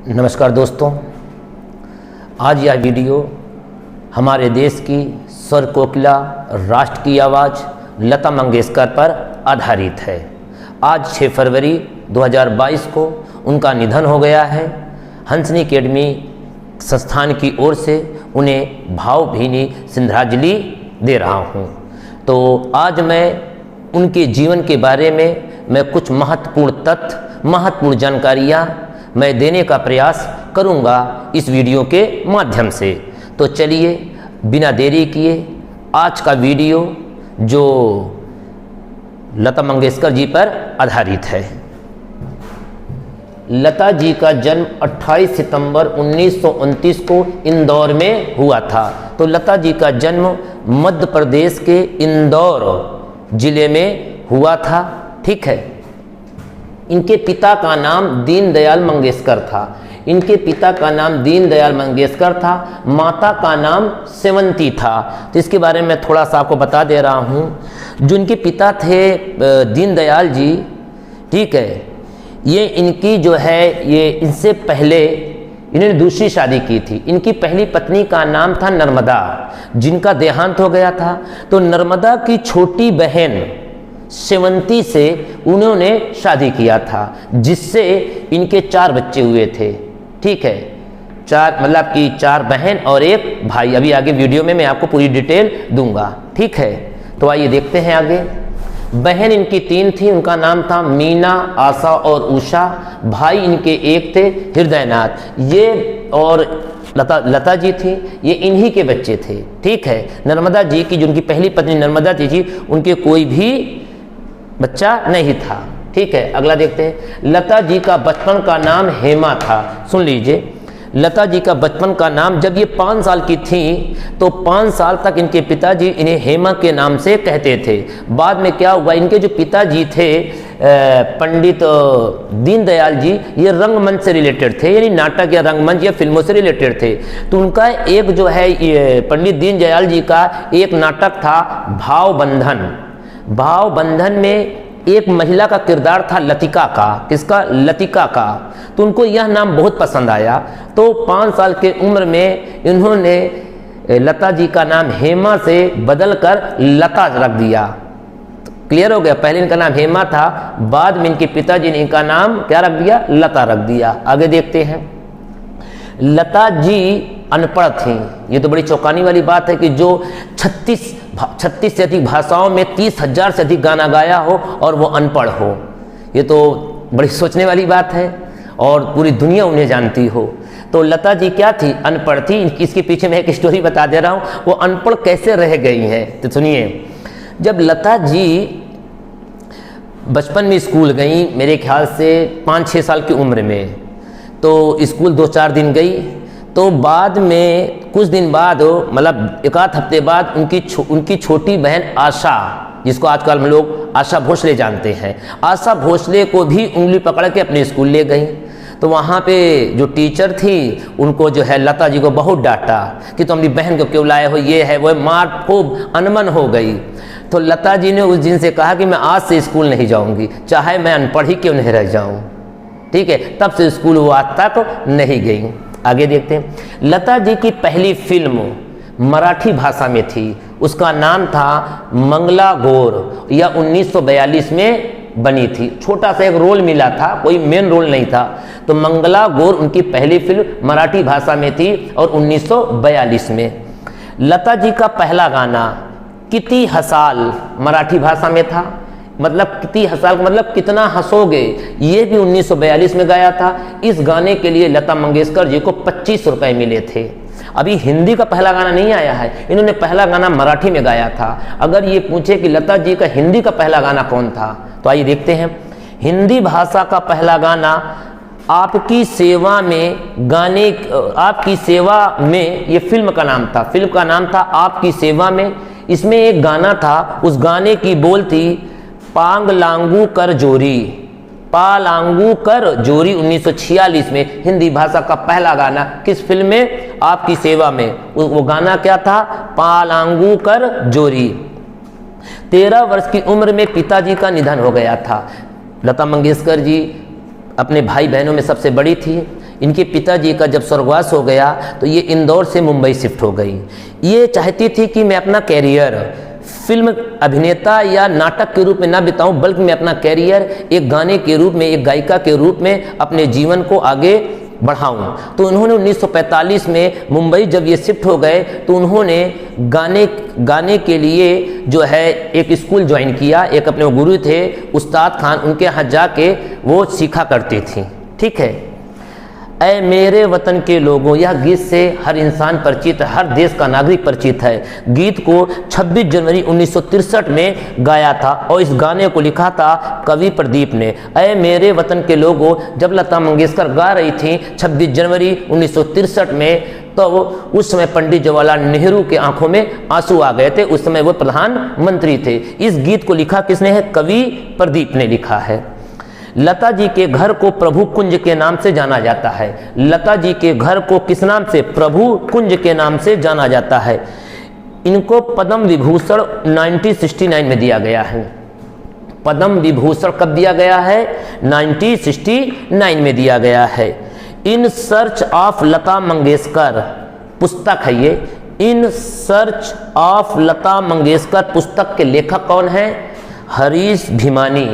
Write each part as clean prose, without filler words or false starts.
नमस्कार दोस्तों, आज यह वीडियो हमारे देश की स्वर कोकिला, राष्ट्र की आवाज़ लता मंगेशकर पर आधारित है। आज 6 फरवरी 2022 को उनका निधन हो गया है। हंसनी अकेडमी संस्थान की ओर से उन्हें भावभीनी श्रद्धांजलि दे रहा हूँ। तो आज मैं उनके जीवन के बारे में कुछ महत्वपूर्ण तथ्य, महत्वपूर्ण जानकारियाँ मैं देने का प्रयास करूंगा इस वीडियो के माध्यम से। तो चलिए बिना देरी किए आज का वीडियो जो लता मंगेशकर जी पर आधारित है। लता जी का जन्म 28 सितंबर 1929 को इंदौर में हुआ था। तो लता जी का जन्म मध्य प्रदेश के इंदौर जिले में हुआ था। ठीक है। इनके पिता का नाम दीनदयाल मंगेशकर था। इनके पिता का नाम दीनदयाल मंगेशकर था, माता का नाम सेवंती था। तो इसके बारे में थोड़ा सा आपको बता दे रहा हूँ। जो इनके पिता थे दीनदयाल जी, ठीक है, ये इनकी जो है ये इनसे पहले इन्होंने दूसरी शादी की थी। इनकी पहली पत्नी का नाम था नर्मदा, जिनका देहांत हो गया था। तो नर्मदा की छोटी बहन सेवंती से उन्होंने शादी किया था, जिससे इनके 4 बच्चे हुए थे। ठीक है, 4 मतलब कि 4 बहन और 1 भाई। अभी आगे वीडियो में मैं आपको पूरी डिटेल दूंगा। ठीक है, तो आइए देखते हैं आगे। बहन इनकी 3 थी, उनका नाम था मीना, आशा और उषा। भाई इनके 1 थे, हृदयनाथ। ये और लता जी थी, ये इन्हीं के बच्चे थे। ठीक है। नर्मदा जी की, जो उनकी पहली पत्नी नर्मदा जी थी, उनके कोई भी बच्चा नहीं था। ठीक है, अगला देखते हैं। लता जी का बचपन का नाम हेमा था। सुन लीजिए, लता जी का बचपन का नाम, जब ये 5 साल की थी तो 5 साल तक इनके पिताजी इन्हें हेमा के नाम से कहते थे। बाद में क्या हुआ, इनके जो पिताजी थे पंडित दीनदयाल जी, ये रंगमंच से रिलेटेड थे, यानी नाटक या रंगमंच या फिल्मों से रिलेटेड थे। तो उनका एक जो है पंडित दीनदयाल जी का एक नाटक था भावबंधन। भावबंधन में एक महिला का किरदार था लतिका का। किसका? लतिका का। तो उनको यह नाम बहुत पसंद आया। तो 5 साल के उम्र में इन्होंने लता जी का नाम हेमा से बदलकर लता रख दिया। क्लियर हो गया? पहले इनका नाम हेमा था, बाद में इनके पिताजी ने इनका नाम क्या रख दिया? लता रख दिया। आगे देखते हैं। लता जी अनपढ़ थी। ये तो बड़ी चौंकाने वाली बात है कि जो 36 से अधिक भाषाओं में 30,000 से अधिक गाना गाया हो और वो अनपढ़ हो। ये तो बड़ी सोचने वाली बात है और पूरी दुनिया उन्हें जानती हो। तो लता जी क्या थी? अनपढ़ थी। इसके पीछे मैं एक स्टोरी बता दे रहा हूँ, वो अनपढ़ कैसे रह गई हैं। तो सुनिए, जब लता जी बचपन में स्कूल गई, मेरे ख्याल से 5-6 साल की उम्र में, तो स्कूल 2-4 दिन गई। तो बाद में कुछ दिन बाद, मतलब 1-8 हफ्ते बाद, उनकी छोटी बहन आशा, जिसको आजकल हम लोग आशा भोसले जानते हैं, आशा भोसले को भी उंगली पकड़ के अपने स्कूल ले गई। तो वहाँ पे जो टीचर थी, उनको जो है लता जी को बहुत डांटा कि तुम अपनी बहन को क्यों लाए हो, ये है वो है, मार खूब अनमन हो गई। तो लता जी ने उस दिन से कहा कि मैं आज से स्कूल नहीं जाऊँगी, चाहे मैं अनपढ़ ही क्यों नहीं रह जाऊँ। ठीक है, तब से स्कूल वो आज तक नहीं गई। आगे देखते हैं। लता जी की पहली फिल्म मराठी भाषा में थी, उसका नाम था मंगला गौर, या 1942 में बनी थी। छोटा सा एक रोल मिला था, कोई मेन रोल नहीं था। तो मंगला गौर उनकी पहली फिल्म मराठी भाषा में थी और 1942 में। लता जी का पहला गाना किती हसाल मराठी भाषा में था। मतलब कितनी हसाल मतलब कितना हंसोगे, ये भी 1942 में गाया था। इस गाने के लिए लता मंगेशकर जी को 25 रुपए मिले थे। अभी हिंदी का पहला गाना नहीं आया है, इन्होंने पहला गाना मराठी में गाया था। अगर ये पूछे कि लता जी का हिंदी का पहला गाना कौन था, तो आइए देखते हैं। हिंदी भाषा का पहला गाना आपकी सेवा में, गाने आपकी सेवा में, ये फिल्म का नाम था। फिल्म का नाम था आपकी सेवा में। इसमें एक गाना था, उस गाने की बोल थी पांग लांगू कर जोरी, पा लांगू कर जोरी। 1946 में हिंदी भाषा का पहला गाना किस फिल्म में? आपकी सेवा में। वो गाना क्या था? पा लांगू कर जोरी। 13 वर्ष की उम्र में पिताजी का निधन हो गया था। लता मंगेशकर जी अपने भाई बहनों में सबसे बड़ी थी। इनके पिताजी का जब स्वर्गवास हो गया तो ये इंदौर से मुंबई शिफ्ट हो गई। ये चाहती थी कि मैं अपना कैरियर फिल्म अभिनेता या नाटक के रूप में ना बिताऊं, बल्कि मैं अपना कैरियर एक गाने के रूप में, एक गायिका के रूप में अपने जीवन को आगे बढ़ाऊं। तो उन्होंने 1945 में मुंबई जब ये शिफ्ट हो गए तो उन्होंने गाने के लिए जो है एक स्कूल ज्वाइन किया। एक अपने गुरु थे उस्ताद खान, उनके यहाँ जाके वो सीखा करती थी। ठीक है। ऐ मेरे वतन के लोगों, यह गीत से हर इंसान परिचित है, हर देश का नागरिक परिचित है। गीत को 26 जनवरी 1963 में गाया था और इस गाने को लिखा था कवि प्रदीप ने। ऐ मेरे वतन के लोगों जब लता मंगेशकर गा रही थी 26 जनवरी 1963 में, तो उस समय पंडित जवाहरलाल नेहरू के आंखों में आंसू आ गए थे। उस समय वो प्रधानमंत्री थे। इस गीत को लिखा किसने है? कवि प्रदीप ने लिखा है। लता जी के घर को प्रभु कुंज के नाम से जाना जाता है। लता जी के घर को किस नाम से? प्रभु कुंज के नाम से जाना जाता है। इनको पद्म विभूषण 1969 में दिया गया है। पद्म विभूषण कब दिया गया है? 1969 में दिया गया है। In search of Lata Mangeshkar पुस्तक है ये। In search of Lata Mangeshkar पुस्तक के लेखक कौन है? हरीश भीमानी।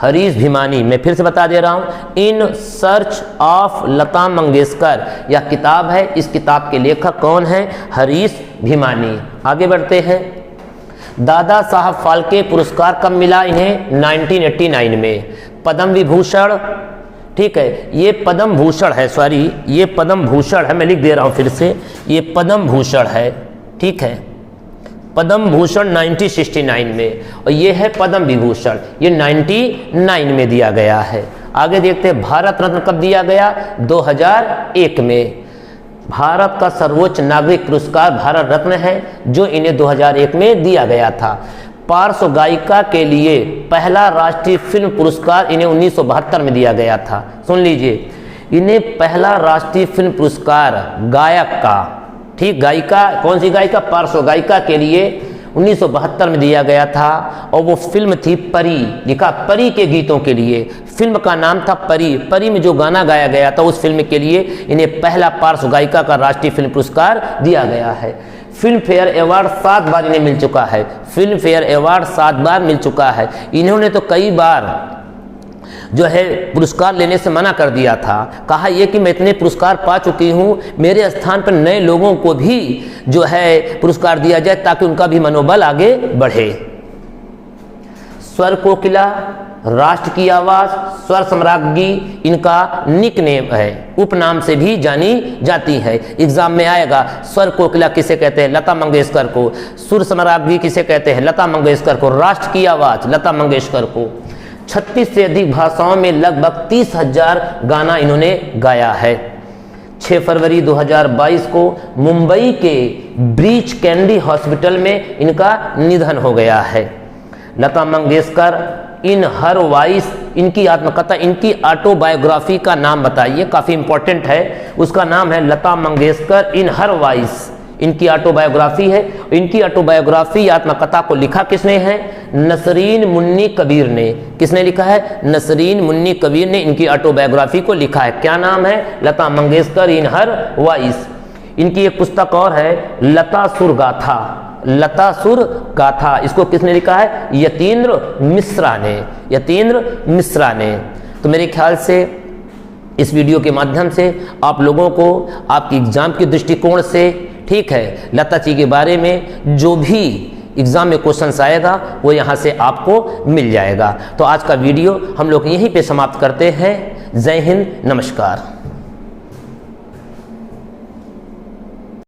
हरीश भीमानी, मैं फिर से बता दे रहा हूं, in search of Lata Mangeshkar यह किताब है। इस किताब के लेखक कौन है? हरीश भीमानी। आगे बढ़ते हैं। दादा साहब फाल्के पुरस्कार कब मिला इन्हें? 1989 में। पद्म विभूषण, ठीक है, ये पद्म भूषण है, सॉरी ये पद्म भूषण है, मैं लिख दे रहा हूं फिर से, ये पद्म भूषण है। ठीक है, पद्म भूषण 1969 में, और ये है पद्म विभूषण, ये 99 में दिया गया है। आगे देखते हैं। भारत रत्न कब दिया गया? 2001 में। भारत का सर्वोच्च नागरिक पुरस्कार भारत रत्न है, जो इन्हें 2001 में दिया गया था। पार्श्व गायिका के लिए पहला राष्ट्रीय फिल्म पुरस्कार इन्हें 1972 में दिया गया था। सुन लीजिए, इन्हें पहला राष्ट्रीय फिल्म पुरस्कार गायक का, ठीक, गायिका, कौन सी गायिका? पार्श्व गायिका के लिए 1972 में दिया गया था। और वो फिल्म थी परी, लिखा परी के गीतों के लिए। फिल्म का नाम था परी। परी में जो गाना गाया गया था उस फिल्म के लिए इन्हें पहला पार्श्व गायिका का राष्ट्रीय फिल्म पुरस्कार दिया गया है। फिल्म फेयर अवार्ड 7 बार इन्हें मिल चुका है। फिल्म फेयर अवार्ड 7 बार मिल चुका है। इन्होंने तो कई बार जो है पुरस्कार लेने से मना कर दिया था। कहा यह कि मैं इतने पुरस्कार पा चुकी हूँ, मेरे स्थान पर नए लोगों को भी जो है पुरस्कार दिया जाए ताकि उनका भी मनोबल आगे बढ़े। स्वर कोकिला, राष्ट्र की आवाज, स्वर सम्राज्ञी इनका निकनेम है, उपनाम से भी जानी जाती है। एग्जाम में आएगा। स्वर कोकिला किसे कहते हैं? लता मंगेशकर को। सुर सम्राज्ञी किसे कहते हैं? लता मंगेशकर को। राष्ट्र की आवाज लता मंगेशकर को। 36 से अधिक भाषाओं में लगभग 30,000 गाना इन्होंने गाया है। 6 फरवरी 2022 को मुंबई के ब्रीच कैंडी हॉस्पिटल में इनका निधन हो गया है। लता मंगेशकर इन हर वॉइस, इनकी आत्मकथा, इनकी ऑटोबायोग्राफी का नाम बताइए, काफ़ी इंपॉर्टेंट है। उसका नाम है लता मंगेशकर इन हर वॉइस। इनकी ऑटोबायोग्राफी है। इनकी ऑटोबायोग्राफी, आत्मकथा को लिखा किसने है? नसरीन मुन्नी कबीर ने। किसने लिखा है? नसरीन मुन्नी कबीर ने इनकी ऑटोबायोग्राफी को लिखा है। क्या नाम है? लता मंगेशकर इन हर वॉइस। इनकी एक पुस्तक और है, लता सुर गाथा। लता सुर गाथा, इसको किसने लिखा है? यतीन्द्र मिश्रा ने। यतीन्द्र मिश्रा ने। तो मेरे ख्याल से इस वीडियो के माध्यम से आप लोगों को आपकी एग्जाम के दृष्टिकोण से, ठीक है, लता जी के बारे में जो भी एग्जाम में क्वेश्चंस आएगा वो यहाँ से आपको मिल जाएगा। तो आज का वीडियो हम लोग यहीं पे समाप्त करते हैं। जय हिंद, नमस्कार।